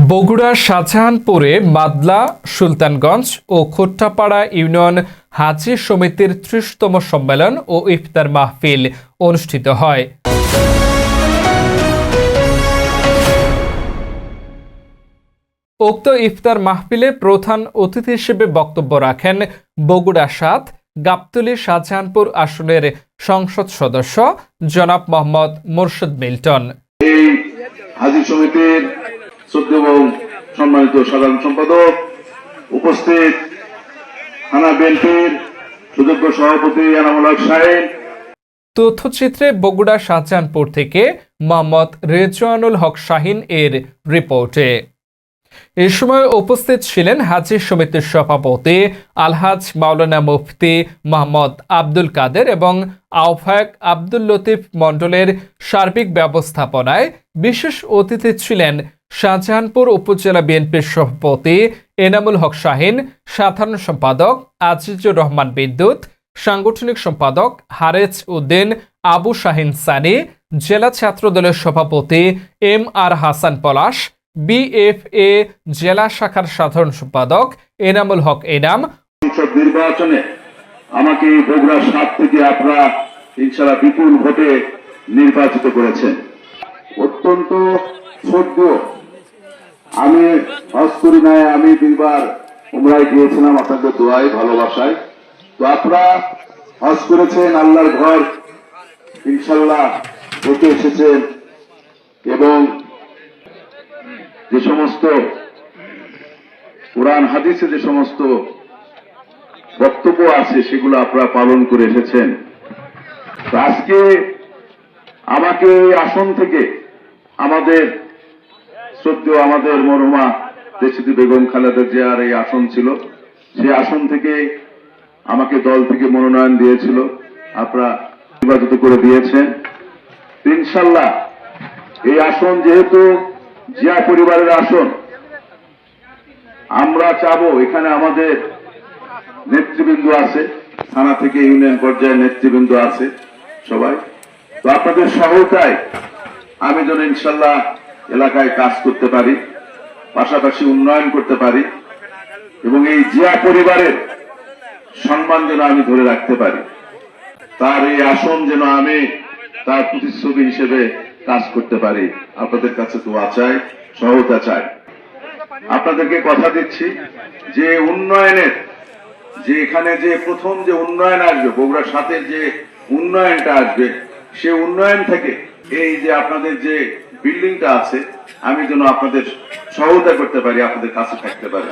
বগুড়ার শাহজাহানপুরে মাদলা, সুলতানগঞ্জ ও খোট্টাপাড়া ইউনিয়ন হাজি সমিতির ৩০তম সম্মেলন ও ইফতার মাহফিল অনুষ্ঠিত হয়। উক্ত ইফতার মাহফিলে প্রধান অতিথি হিসেবে বক্তব্য রাখেন বগুড়া ৭ গাবতলী শাহজাহানপুর আসনের সংসদ সদস্য জনাব মোহাম্মদ মোর্শেদ মিল্টন। এই হাজি সমিতির সম্মানিত সাধারণ সম্পাদক, উপস্থিত থানা বিএনপির সুযোগ্য সভাপতি এনামুল হক শাহীন। তথ্যচিত্রে বগুড়া শাহজাহানপুর থেকে মোহাম্মদ রেজওয়ানুল হক শাহীন এর রিপোর্টে। এ সময় উপস্থিত ছিলেন হাজি সমিতির সভাপতি আলহাজ মাওলানা মুফতি মোহাম্মদ আব্দুল কাদের এবং আহ্বায়ক আব্দুল লতিফ মণ্ডলের সার্বিক ব্যবস্থাপনায় বিশেষ অতিথি ছিলেন শাহজাহানপুর উপজেলা বিএনপির সভাপতি এনামুল হক শাহীন, সাধারণ সম্পাদক আজিজুর রহমান বিদ্যুৎ, সাংগঠনিক সম্পাদক হারেজ উদ্দিন আবু শাহীন সানি, জেলা ছাত্রদলের সভাপতি এম আর হাসান পলাশ, বিএফএ জেলা শাখার সাধারণ সম্পাদক এনামুল হক এনাম। সংসদ নির্বাচনে আমাকে বগুড়া ৭ থেকে আপনারা ইনশাআল্লাহ বিপুল ভোটে নির্বাচিত করেছেন। অত্যন্ত শ্রদ্ধেয়, আমি হজ করি নাই, আমি ২বার উমরায় গিয়েছিলাম আপনাদের দোয়ায় ভালোবাসায়। তো আপনারা হজ করেছেন, আল্লাহর ঘর ইনশাআল্লাহ হতে এসেছেন এবং যে সমস্ত কোরআন হাদিসে যে সমস্ত বক্তব্য আছে সেগুলো আপনারা পালন করে এসেছেন। আজকে আমাকে এই আসন থেকে আমাদের শ্রদ্ধেয় আমাদের মরহুমা দেশিদি বেগম খালেদা জিয়ার এই আসন ছিল, সেই আসন থেকে আমাকে দল থেকে মনোনয়ন দিয়েছিল, আপনারা নির্বাচিত করে দিয়েছেন। ইনশাআল্লাহ এই আসন যেহেতু জিয়া পরিবারের আসন, আমরা চাবো এখানে আমাদের নেতৃবৃন্দ আছে, থানা থেকে ইউনিয়ন পর্যায়ের নেতৃবৃন্দ আছে সবাই। তো আপনাদের সহায়তায় আমি যেন ইনশাআল্লাহ এলাকায় কাজ করতে পারি, পাশাপাশি উন্নয়ন করতে পারি এবং এই জিয়া পরিবারের সম্মান যেন আমি ধরে রাখতে পারি, তার এই আসন যেন আমি তার প্রতিচ্ছবি হিসেবে কাজ করতে পারি। আপনাদের কাছে দোয়া চাই, সহায়তা চাই। আপনাদেরকে কথা দিচ্ছি যে উন্নয়নের যে এখানে যে প্রথম যে উন্নয়ন আসবে, বগুড়া ৭-এর যে উন্নয়নটা আসবে, সে উন্নয়ন থেকে এই যে আপনাদের যে বিল্ডিংটা আছে, আমি যেন আপনাদের সহায়তা করতে পারি, আপনাদের কাছে থাকতে পারি।